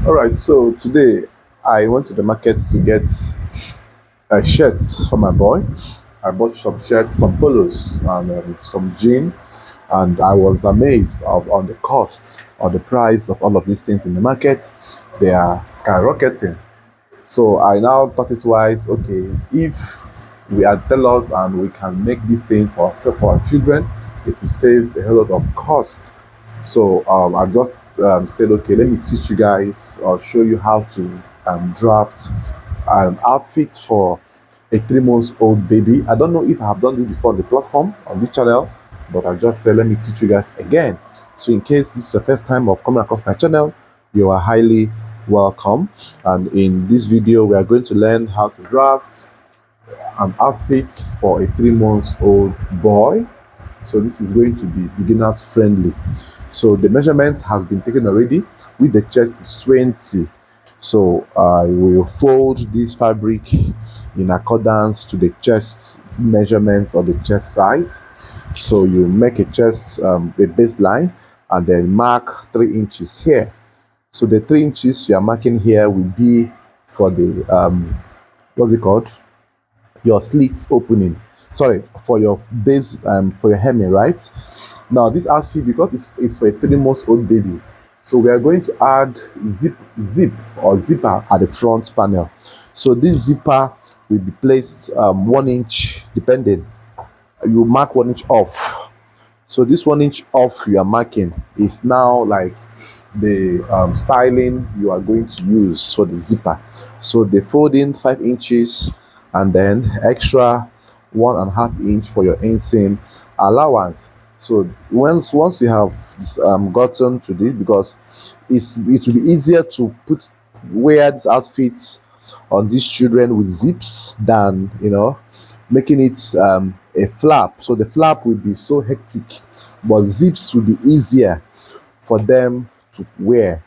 All right, so today I went to the market to get a shirt for my boy. I bought some shirts, some polos, and some jean, and I was amazed on the cost or the price of all of these things in the market. They are skyrocketing. So I now thought it wise, okay, if we are tellers and we can make this thing for our children, it will save a whole lot of cost. So I just said, okay, let me teach you guys or show you how to draft an outfit for a 3 months old baby. I don't know if I have done this before on the platform, on this channel, but I just said, let me teach you guys again. So in case this is your first time of coming across my channel, you are highly welcome. And in this video, we are going to learn how to draft an outfit for a 3 months old boy. So this is going to be beginners friendly. So the measurement has been taken already. With the chest is 20. So I will fold this fabric in accordance to the chest measurement or the chest size. So you make a chest a baseline and then mark 3 inches here. So the 3 inches you are marking here will be for the what's it called, your slits opening, sorry, for your base, for your hemming, right? Now this outfit, because it's for a 3 months old baby, so we are going to add zip or zipper at the front panel. So this zipper will be placed 1 inch, depending, you mark 1 inch off. So this 1 inch off you are marking is now like the styling you are going to use for the zipper. So the folding 5 inches and then extra 1.5 inch for your inseam allowance. So once you have gotten to this, because it will be easier to wear this outfit on these children with zips than making it a flap. So the flap will be so hectic, but zips will be easier for them to wear.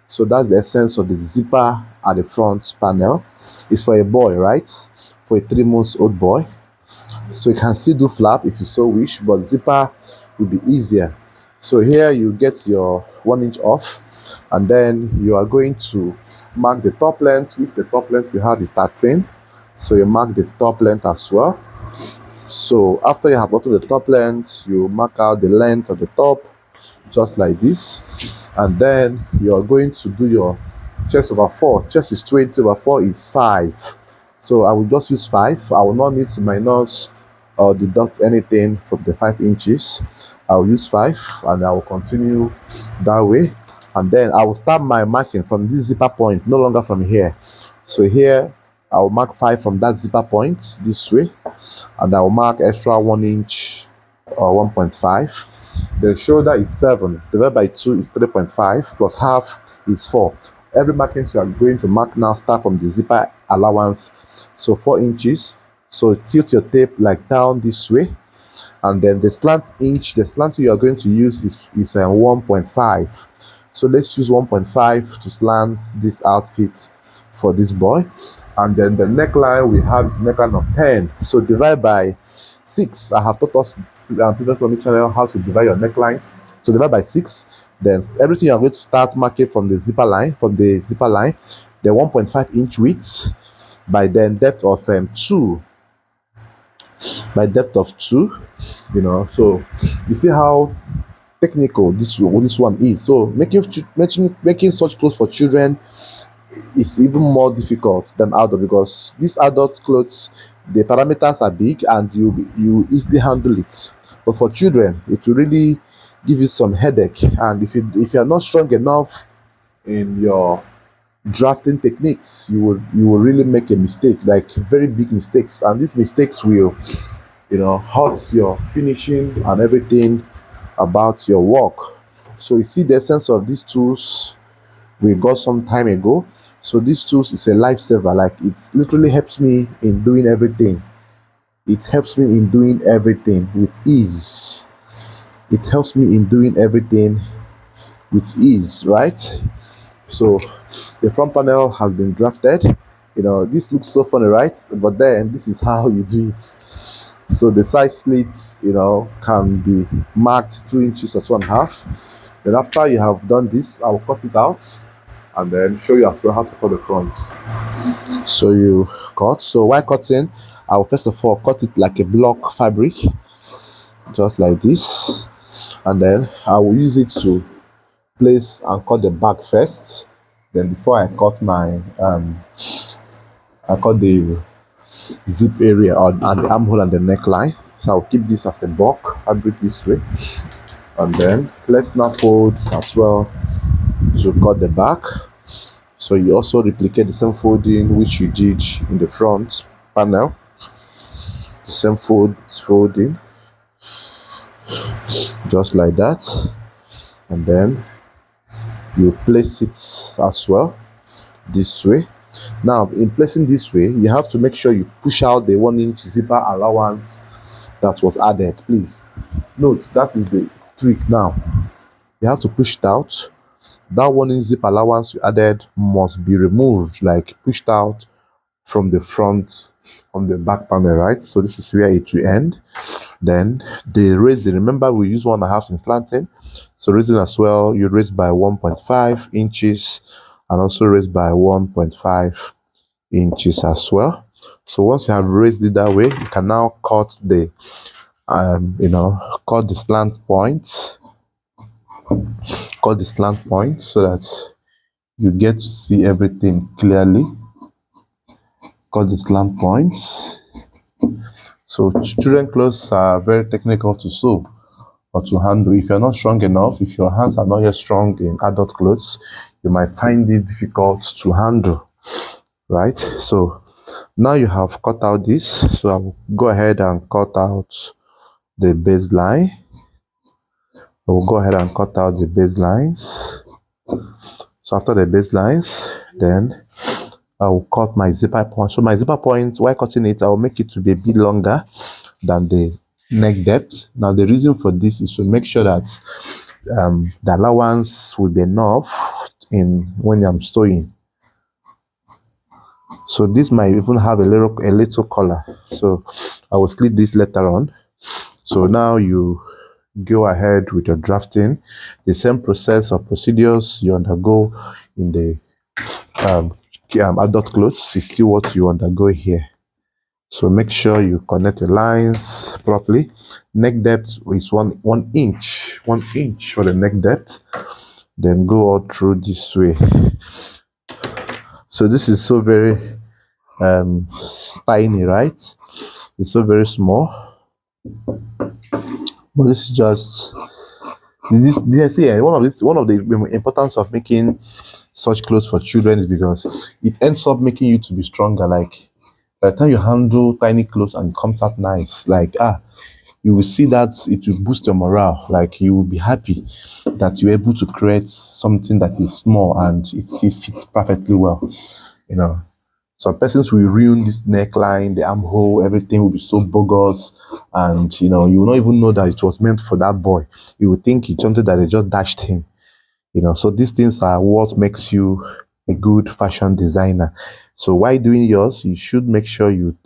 So that's the essence of the zipper at the front panel. It's for a boy, right? For a 3 months old boy. So you can still do flap if you so wish, but zipper will be easier. So here you get your 1 inch off, and then you are going to mark the top length. With the top length we have is 13. So you mark the top length as well. So after you have gotten the top length, you mark out the length of the top, just like this. And then you are going to do your chest over 4. Chest is 20, over 4 is 5. So I will just use 5. I will not need to minus or deduct anything from the 5 inches. I will use 5 and I will continue that way. And then I will start my marking from this zipper point, no longer from here. So here I will mark 5 from that zipper point this way, and I will mark extra 1 inch or 1.5. The shoulder is 7 divided by 2 is 3.5 plus half is 4. Every marking you are going to mark now start from the zipper allowance. So 4 inches. So tilt your tape like down this way, and then the slant you are going to use is 1.5. So let's use 1.5 to slant this outfit for this boy. And then the neckline we have is neckline of 10. So divide by 6. I have taught us previously on the channel how to divide your necklines. So divide by 6. Then everything you are going to start marking from the zipper line, the 1.5 inch width by then depth of 2. By depth of 2, So you see how technical this one is. So making such clothes for children is even more difficult than adult, because these adult clothes, the parameters are big and you easily handle it. But for children, it will really give you some headache. And if you are not strong enough in your drafting techniques, you will really make a mistake, like very big mistakes, and these mistakes will hurt your finishing and everything about your work. So you see the essence of these tools we got some time ago. So these tools is a lifesaver. Like, it literally helps me in doing everything. It helps me in doing everything with ease. It helps me in doing everything with ease, right? So the front panel has been drafted. This looks so funny, right? But then this is how you do it. So the side slits, can be marked 2 inches or 2.5. Then after you have done this, I will cut it out. and then show you as well how to cut the fronts. So you cut. So while cutting, I will first of all cut it like a block fabric, just like this, and then I will use it to place and cut the back first. Then before I cut my I cut the zip area and the armhole and the neckline. So I'll keep this as a block fabric this way, and then let's now fold as well to cut the back. So you also replicate the same folding which you did in the front panel, the same folding, just like that, and then you place it as well this way. Now in placing this way, you have to make sure you push out the 1-inch zipper allowance that was added. Please note that is the trick. Now you have to push it out. That 1-inch zip allowance you added must be removed, like pushed out from the front, from the back panel, right? So this is where it will end. Then the raising, remember we use 1.5 in slanting, so raising as well, you raise by 1.5 inches and also raise by 1.5 inches as well. So once you have raised it that way, you can now cut the cut the slant point, so that you get to see everything clearly. Cut the slant points. So children clothes are very technical to sew or to handle. If you're not strong enough, if your hands are not yet strong in adult clothes, you might find it difficult to handle, right? So now you have cut out this, so I will go ahead and cut out the baseline. I will go ahead and cut out the baselines. So after the baselines, then I will cut my zipper point. So my zipper point, while cutting it, I will make it to be a bit longer than the neck depth. Now the reason for this is to make sure that the allowance will be enough when I'm sewing. So this might even have a little color. So I will slit this later on. So now you go ahead with your drafting. The same process or procedures you undergo in the adult clothes is still what you undergo here. So make sure you connect your lines properly. Neck depth is one inch for the neck depth. Then go all through this way. So this is so very tiny, right? It's so very small. But this is just one of the importance of making such clothes for children is because it ends up making you to be stronger. Like by the time you handle tiny clothes and it comes out nice, like you will see that it will boost your morale. Like you will be happy that you're able to create something that is small and it fits perfectly well. Some persons will ruin this neckline, the armhole, everything will be so bogus, and you will not even know that it was meant for that boy. You would think it's something that they just dashed him. So these things are what makes you a good fashion designer. So while doing yours, you should make sure you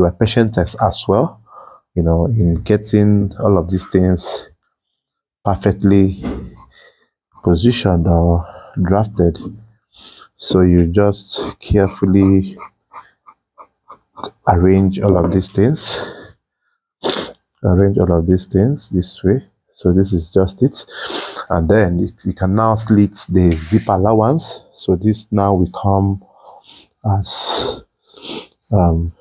are patient as well, in getting all of these things perfectly positioned or drafted. So you just carefully arrange all of these things. This way. So this is just it. And then you can now slit the zip allowance. So this now will come as an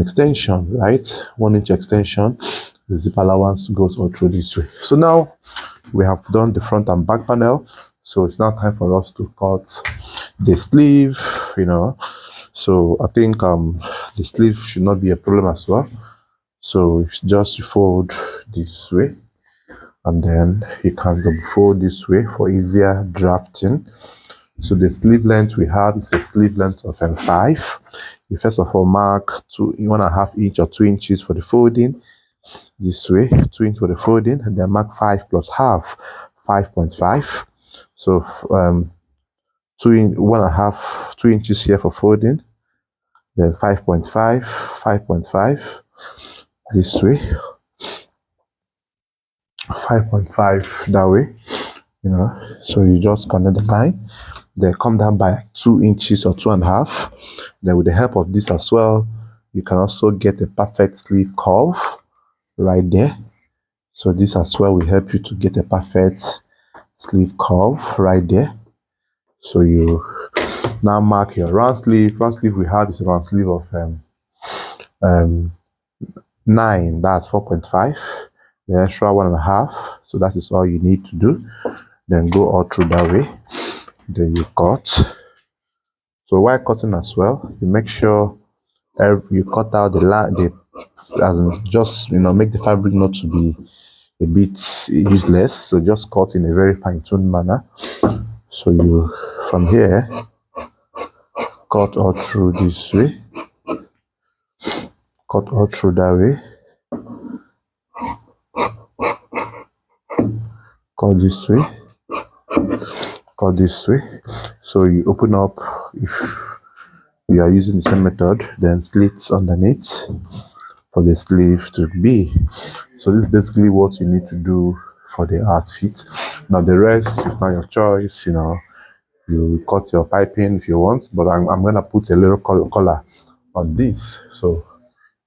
extension, right? 1-inch extension. The zip allowance goes all through this way. So now we have done the front and back panel. So it's now time for us to cut the sleeve, So I think the sleeve should not be a problem as well. So just fold this way, and then you can fold this way for easier drafting. So the sleeve length we have is a sleeve length of 5. You first of all mark 1.5 inch or 2 inches for the folding. This way, 2 inches for the folding, and then mark 5 plus half, 5.5. So 2 inches here for folding, then 5.5 this way, 5.5 that way. you know. So you just connect the line, then come down by like 2 inches or 2.5. Then with the help of this as well, you can also get a perfect sleeve curve right there. So this as well will help you to get a perfect sleeve curve right there. So you now mark your round sleeve. Round sleeve we have is a round sleeve of 9, that's 4.5. The extra 1.5. So that is all you need to do. Then go all through that way. Then you cut. So while cutting as well, you make sure you cut out the line, as in just make the fabric not to be a bit useless. So just cut in a very fine-tuned manner. So you from here cut all through this way, cut all through that way, cut this way, cut this way. So you open up, if you are using the same method, then slits underneath for the sleeve to be. So this is basically what you need to do for the outfit. Now the rest is not your choice, you cut your piping if you want, but I'm gonna put a little collar on this. So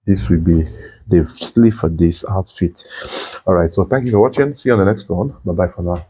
this will be the sleeve for this outfit. All right, so thank you for watching. See you on the next one. Bye bye for now.